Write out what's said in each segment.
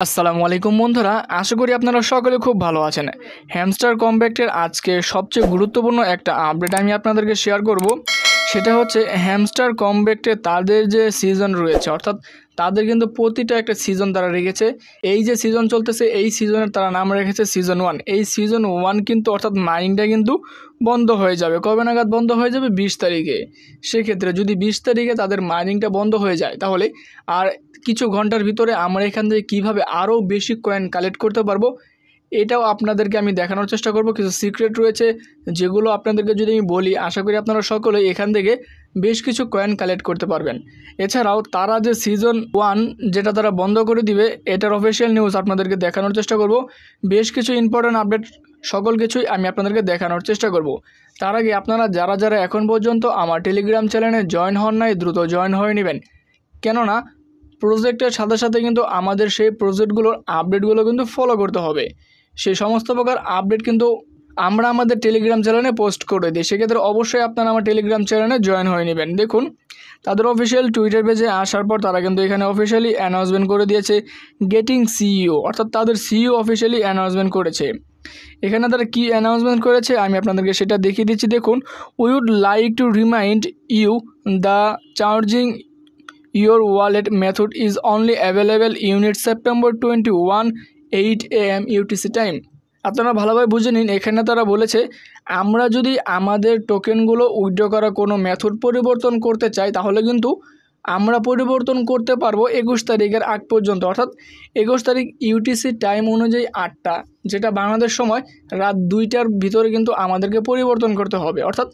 আসসালামু আলাইকুম বন্ধুরা, আশা করি আপনারা সকলে খুব ভালো আছেন। হ্যামস্টার কমপ্যাক্টের আজকে সবচেয়ে গুরুত্বপূর্ণ একটা আপডেট আমি আপনাদেরকে শেয়ার করব। সেটা হচ্ছে হ্যামস্টার কমপ্যাক্টে তাদের যে সিজন রয়েছে, অর্থাৎ তাদের কিন্তু প্রতিটা একটা সিজন তারা রেখেছে। এই যে সিজন চলতেছে, এই সিজনের তারা নাম রেখেছে সিজন 1। এই সিজন 1 কিন্তু অর্থাৎ মাইনিংটা কিন্তু বন্ধ হয়ে যাবে। কবে নাগাদ বন্ধ হয়ে যাবে? 20 তারিখে। সেক্ষেত্রে যদি 20 তারিখে তাদের মাইনিংটা বন্ধ হয়ে যায়, তাহলে আর কিছু ঘন্টার ভিতরে আমরা এখান থেকে কীভাবে আরও বেশি কয়েন কালেক্ট করতে পারবো, এটাও আপনাদেরকে আমি দেখানোর চেষ্টা করব। কিছু সিক্রেট রয়েছে যেগুলো আপনাদেরকে যদি আমি বলি, আশা করি আপনারা সকলে এখান থেকে বেশ কিছু কয়েন কালেক্ট করতে পারবেন। এছাড়াও তারা যে সিজন 1 যেটা তারা বন্ধ করে দিবে, এটার অফিসিয়াল নিউজ আপনাদেরকে দেখানোর চেষ্টা করব। বেশ কিছু ইম্পর্টেন্ট আপডেট সকল কিছুই আমি আপনাদেরকে দেখানোর চেষ্টা করব। তার আগে আপনারা যারা যারা এখন পর্যন্ত আমার টেলিগ্রাম চ্যানেলে জয়েন হন নাই, দ্রুত জয়েন হয়ে নেবেন। কেননা প্রজেক্টের সাথে সাথে কিন্তু আমাদের সেই প্রজেক্টগুলোর আপডেটগুলো কিন্তু ফলো করতে হবে। সেই সমস্ত প্রকার আপডেট কিন্তু আমরা আমাদের টেলিগ্রাম চ্যানেলে পোস্ট করে দিই। সেক্ষেত্রে অবশ্যই আপনারা আমার টেলিগ্রাম চ্যানেলে জয়েন হয়ে নেবেন। দেখুন, তাদের অফিসিয়াল টুইটার পেজে আসার পর তারা কিন্তু এখানে অফিসিয়ালি অ্যানাউন্সমেন্ট করে দিয়েছে গেটিং সিইও, অর্থাৎ তাদের সিইও অফিসিয়ালি অ্যানাউন্সমেন্ট করেছে। এখানে তারা কি অ্যানাউন্সমেন্ট করেছে আমি আপনাদেরকে সেটা দেখিয়ে দিচ্ছি। দেখুন, we would like to remind you the charging your wallet method is only available unit September 21 8 AM UTC time। আপনারা ভালোভাবে বুঝে নিন। এখানে তারা বলেছে আমরা যদি আমাদের টোকেনগুলো উইথড্র করা কোনো মেথড পরিবর্তন করতে চাই, তাহলে কিন্তু আমরা পরিবর্তন করতে পারবো 21 তারিখের আগ পর্যন্ত, অর্থাৎ 21 তারিখ ইউটিসি টাইম অনুযায়ী 8টা, যেটা বাংলাদেশ সময় রাত 2টার ভিতরে কিন্তু আমাদেরকে পরিবর্তন করতে হবে। অর্থাৎ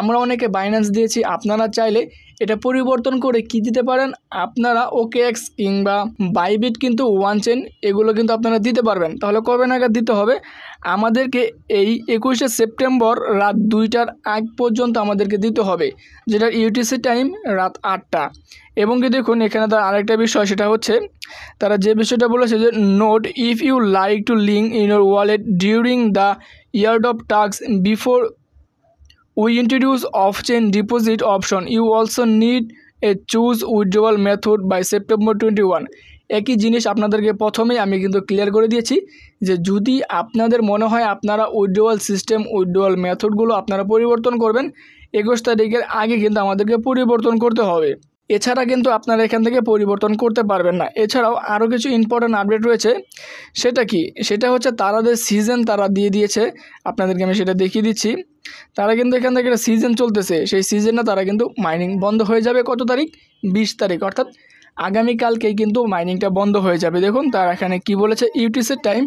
আমরা অনেকে বাইন্যান্স দিয়েছি, আপনারা চাইলে এটা পরিবর্তন করে কি দিতে পারেন, আপনারা OKX কিংবা বাইবিট কিন্তু ওয়ান চেন এগুলো কিন্তু আপনারা দিতে পারবেন। তাহলে কবে নাগাদ দিতে হবে? আমাদেরকে এই 21শে সেপ্টেম্বর রাত 2টার আগ পর্যন্ত আমাদেরকে দিতে হবে, যেটা ইউটিসি টাইম রাত 8টা। এবং কি দেখুন, এখানে তার আরেকটা বিষয়, সেটা হচ্ছে তারা যে বিষয়টা বলেছে যে note if you like to link in your wallet during the year of task before we introduce off-chain deposit option, you also need a choose withdrawal method by September 21। একই জিনিস আপনাদেরকে প্রথমেই আমি কিন্তু ক্লিয়ার করে দিয়েছি যে যদি আপনাদের মনে হয় আপনারা উইথড্রয়াল সিস্টেম উইথড্রয়াল মেথডগুলো আপনারা পরিবর্তন করবেন, 21 তারিখের আগে কিন্তু আমাদেরকে পরিবর্তন করতে হবে। এছাড়া কিন্তু আপনারা এখান থেকে পরিবর্তন করতে পারবেন না। এছাড়াও আরও কিছু ইম্পর্ট্যান্ট আপডেট রয়েছে। সেটা কি? সেটা হচ্ছে তাদের সিজন তারা দিয়ে দিয়েছে। আপনাদেরকে আমি সেটা দেখিয়ে দিচ্ছি। তারা কিন্তু এখান থেকে একটা সিজন চলতেছে, সেই সিজনে তারা কিন্তু মাইনিং বন্ধ হয়ে যাবে কত তারিখ? 20 তারিখ, অর্থাৎ আগামীকালকেই কিন্তু মাইনিংটা বন্ধ হয়ে যাবে। দেখুন তারা এখানে কি বলেছে, ইউটিসির টাইম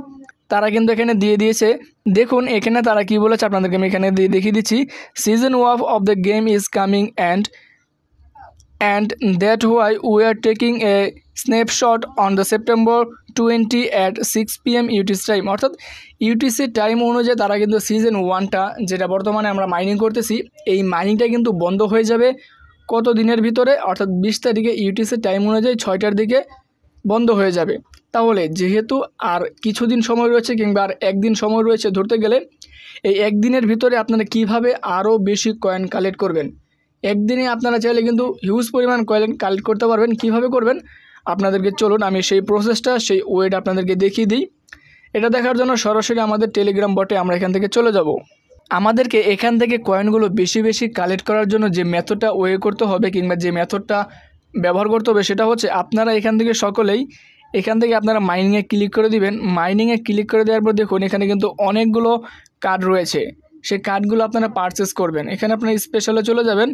তারা কিন্তু এখানে দিয়ে দিয়েছে। দেখুন এখানে তারা কি বলেছে আপনাদেরকে আমি এখানে দেখিয়ে দিচ্ছি। Season 1 of the game is coming and that why we are taking a snapshot on the September 20 at 6 PM UTC time, অর্থাৎ ইউটিসি টাইম অনুযায়ী তারা কিন্তু সিজন 1টা যেটা বর্তমানে আমরা মাইনিং করতেছি, এই মাইনিংটা কিন্তু বন্ধ হয়ে যাবে কত দিনের ভিতরে? অর্থাৎ 20 তারিখে ইউটিসি টাইম অনুযায়ী 6টার দিকে বন্ধ হয়ে যাবে। তাহলে যেহেতু আর কিছুদিন সময় রয়েছে কিংবা আর একদিন সময় রয়েছে ধরতে গেলে, এই একদিনের ভিতরে আপনারা কিভাবে আরও বেশি কয়েন কালেক্ট করবেন? একদিনে আপনারা চাইলে কিন্তু হিউজ পরিমাণ কয়েন কালেক্ট করতে পারবেন। কিভাবে করবেন আপনাদেরকে চলুন আমি সেই প্রসেসটা, সেই ওয়েটা আপনাদেরকে দেখিয়ে দিই। এটা দেখার জন্য সরাসরি আমাদের টেলিগ্রাম বটে আমরা এখান থেকে চলে যাব। আমাদেরকে এখান থেকে কয়েনগুলো বেশি বেশি কালেক্ট করার জন্য যে মেথডটা ওয়ে করতে হবে কিংবা যে মেথডটা ব্যবহার করতে হবে, সেটা হচ্ছে আপনারা এখান থেকে সকলেই এখান থেকে আপনারা মাইনিংয়ে ক্লিক করে দিবেন। মাইনিংয়ে ক্লিক করে দেওয়ার পর দেখুন এখানে কিন্তু অনেকগুলো কার্ড রয়েছে, সেই কার্ডগুলো আপনারা পারচেস করবেন। এখানে আপনারা স্পেশালে চলে যাবেন।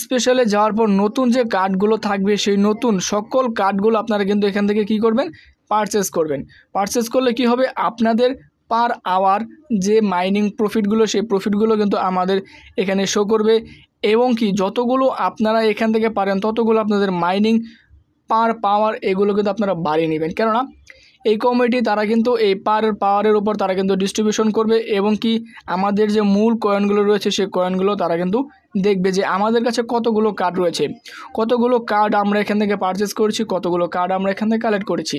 স্পেশালে যাওয়ার পর নতুন যে কার্ডগুলো থাকবে, সেই নতুন সকল কার্ডগুলো আপনারা কিন্তু এখান থেকে কি করবেন? পারচেস করবেন। পারচেস করলে কি হবে? আপনাদের পার আওয়ার যে মাইনিং প্রফিটগুলো, সেই প্রফিটগুলো কিন্তু আমাদের এখানে শো করবে। এবং কি যতগুলো আপনারা এখান থেকে পারেন ততগুলো আপনাদের মাইনিং পার পাওয়ার এগুলো কিন্তু আপনারা বাড়িয়ে নেবেন। কেননা এই কমিটি তারা কিন্তু এই পার পাওয়ারের উপর তারা কিন্তু ডিস্ট্রিবিউশন করবে। এবং কি আমাদের যে মূল কয়েনগুলো রয়েছে, সেই কয়েনগুলো তারা কিন্তু দেখবে যে আমাদের কাছে কতগুলো কার্ড রয়েছে, কতগুলো কার্ড আমরা এখান থেকে পারচেস করেছি, কতগুলো কার্ড আমরা এখান থেকে কালেক্ট করেছি।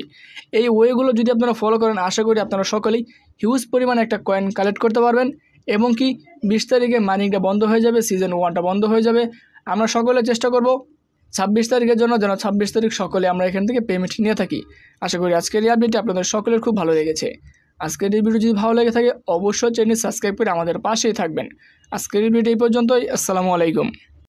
এই ওয়েগুলো যদি আপনারা ফলো করেন, আশা করি আপনারা সকলেই হিউজ পরিমাণে একটা কয়েন কালেক্ট করতে পারবেন। এবং কি 20 তারিখে মাইনিংটা বন্ধ হয়ে যাবে, সিজন 1টা বন্ধ হয়ে যাবে। আমরা সকলে চেষ্টা করব 26 তারিখের জন্য যেন 26 তারিখ সকলে আমরা এখান থেকে পেমেন্ট নিয়ে থাকি। আশা করি আজকের এই আপডেটটি আপনাদের সকলের খুব ভালো লেগেছে। আজকের এই ভিডিও যদি ভালো লেগে থাকে অবশ্যই চ্যানেল সাবস্ক্রাইব করে আমাদের পাশেই থাকবেন। আজকের এই ভিডিও এই পর্যন্তই। আসসালামু আলাইকুম।